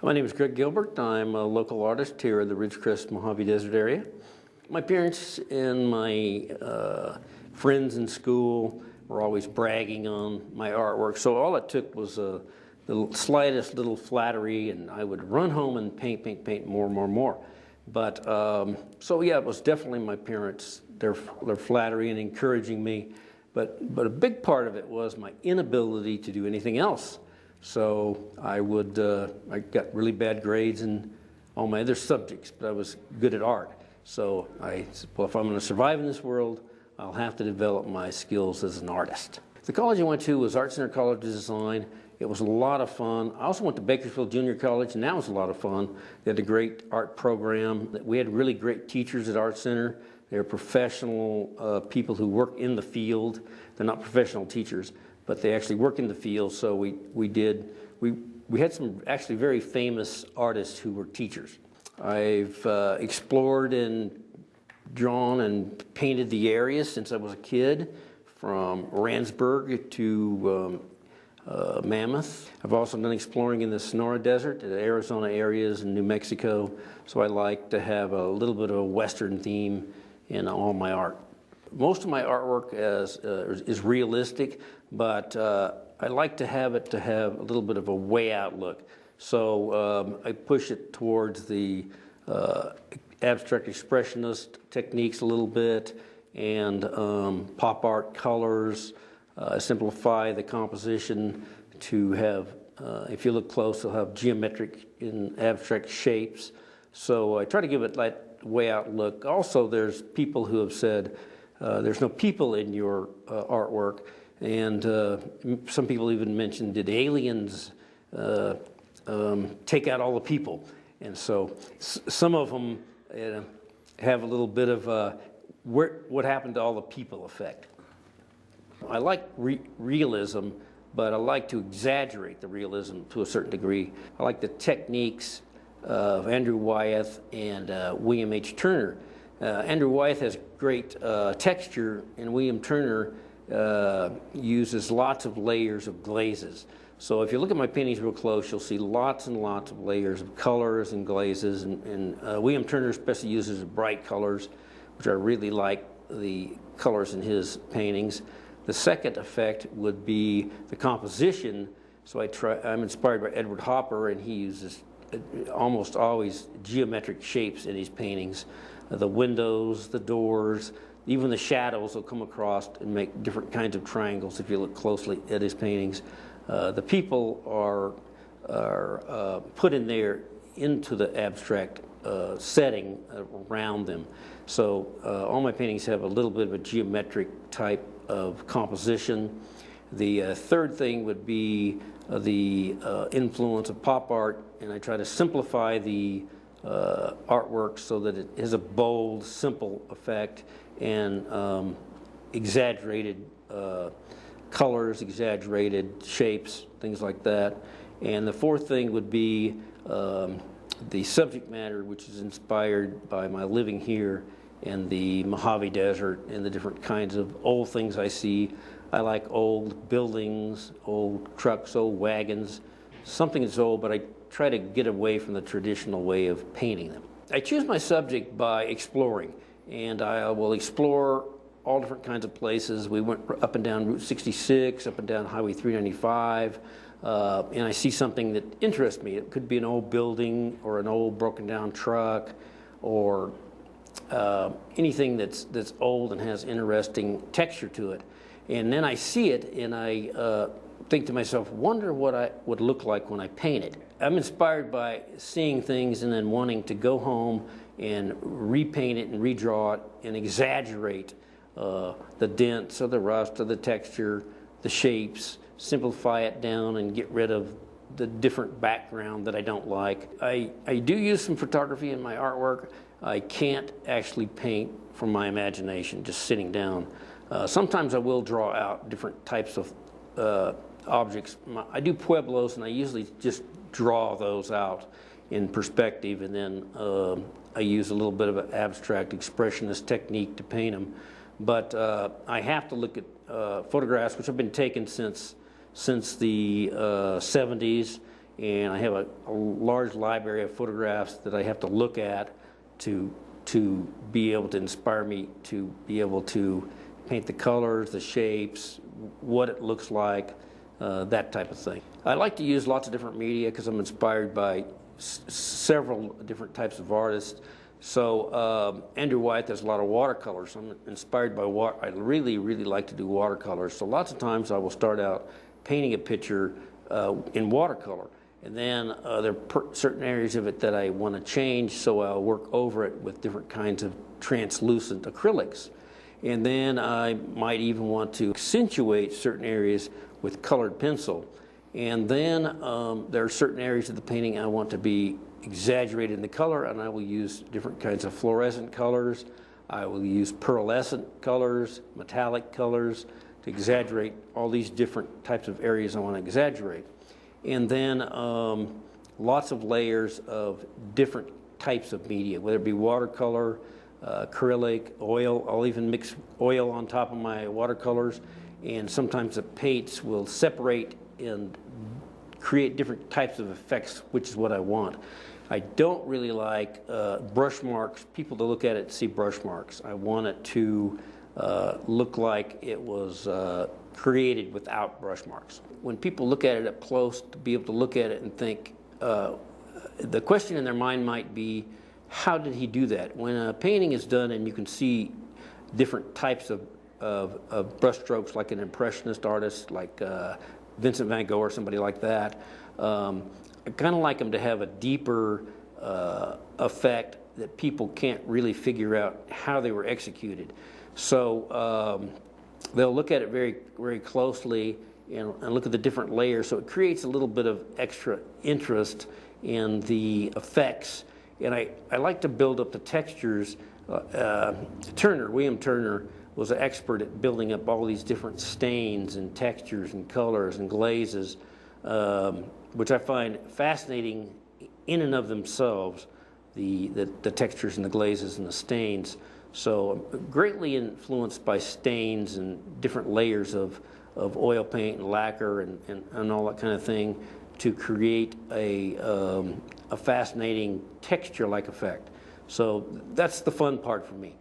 My name is Greg Gilbert. I'm a local artist here in the Ridgecrest Mojave Desert area. My parents and my friends in school were always bragging on my artwork, so all it took was the slightest little flattery, and I would run home and paint more. But so yeah, it was definitely my parents, their flattery and encouraging me. But a big part of it was my inability to do anything else. So I got really bad grades in all my other subjects, but I was good at art. So I said, well, if I'm going to survive in this world, I'll have to develop my skills as an artist. The college I went to was Art Center College of Design. It was a lot of fun. I also went to Bakersfield Junior College, and that was a lot of fun. They had a great art program. We had really great teachers at Art Center. They're professional people who work in the field. They're not professional teachers, but they actually work in the field. So we had some actually very famous artists who were teachers. I've explored and drawn and painted the area since I was a kid, from Randsburg to Mammoth. I've also done exploring in the Sonora Desert, the Arizona areas, and New Mexico. So I like to have a little bit of a Western theme in all my art. Most of my artwork is realistic, but I like to have it to have a little bit of a way out look. So I push it towards the abstract expressionist techniques a little bit, and pop art colors, simplify the composition to have, if you look close, it'll have geometric and abstract shapes. So I try to give it that way out look. Also, there's people who have said, there's no people in your artwork, and some people even mentioned, did aliens take out all the people? And so some of them have a little bit of what happened to all the people effect. I like realism, but I like to exaggerate the realism to a certain degree. I like the techniques of Andrew Wyeth and William H. Turner. Andrew Wyeth has great texture, and William Turner uses lots of layers of glazes. So if you look at my paintings real close, you'll see lots and lots of layers of colors and glazes, and William Turner especially uses bright colors, which I really like the colors in his paintings. The second effect would be the composition. So I'm inspired by Edward Hopper, and he uses almost always geometric shapes in his paintings. The windows, the doors, even the shadows will come across and make different kinds of triangles if you look closely at his paintings. The people are put in there into the abstract setting around them. So all my paintings have a little bit of a geometric type of composition. The third thing would be the influence of pop art, and I try to simplify the artwork so that it has a bold, simple effect, and exaggerated colors, exaggerated shapes, things like that. And the fourth thing would be the subject matter, which is inspired by my living here in the Mojave Desert and the different kinds of old things I see. I like old buildings, old trucks, old wagons, something that's old, but I try to get away from the traditional way of painting them. I choose my subject by exploring, and I will explore all different kinds of places. We went up and down Route 66, up and down Highway 395, and I see something that interests me. It could be an old building or an old broken down truck, or anything that's old and has interesting texture to it. And then I see it, and I think to myself, wonder what I would look like when I paint it. I'm inspired by seeing things and then wanting to go home and repaint it and redraw it and exaggerate the dents or the rust or the texture, the shapes, simplify it down and get rid of the different background that I don't like. I do use some photography in my artwork. I can't actually paint from my imagination, just sitting down. Sometimes I will draw out different types of objects. I do pueblos, and I usually just draw those out in perspective, and then I use a little bit of an abstract expressionist technique to paint them. But I have to look at photographs which have been taken since the 70s, and I have a large library of photographs that I have to look at to be able to inspire me to be able to paint the colors, the shapes, what it looks like, that type of thing. I like to use lots of different media because I'm inspired by several different types of artists. So Andrew Wyeth does a lot of watercolors. So I'm inspired by water. I really, really like to do watercolors. So lots of times I will start out painting a picture in watercolor. And then there are certain areas of it that I want to change, so I'll work over it with different kinds of translucent acrylics. And then I might even want to accentuate certain areas with colored pencil. And then there are certain areas of the painting I want to be exaggerated in the color, and I will use different kinds of fluorescent colors. I will use pearlescent colors, metallic colors to exaggerate all these different types of areas I want to exaggerate. And then lots of layers of different types of media, whether it be watercolor, acrylic, oil. I'll even mix oil on top of my watercolors, and sometimes the paints will separate and create different types of effects, which is what I want. I don't really like brush marks, people to look at it and see brush marks. I want it to look like it was created without brush marks. When people look at it up close, to be able to look at it and think, the question in their mind might be, how did he do that? When a painting is done and you can see different types of brush strokes, like an impressionist artist, like Vincent van Gogh or somebody like that, I kind of like them to have a deeper effect that people can't really figure out how they were executed. So they'll look at it very, very closely and look at the different layers. So it creates a little bit of extra interest in the effects. And I like to build up the textures. William Turner was an expert at building up all these different stains and textures and colors and glazes, which I find fascinating in and of themselves, the textures and the glazes and the stains. So I'm greatly influenced by stains and different layers of oil paint and lacquer and all that kind of thing to create a fascinating texture-like effect. So that's the fun part for me.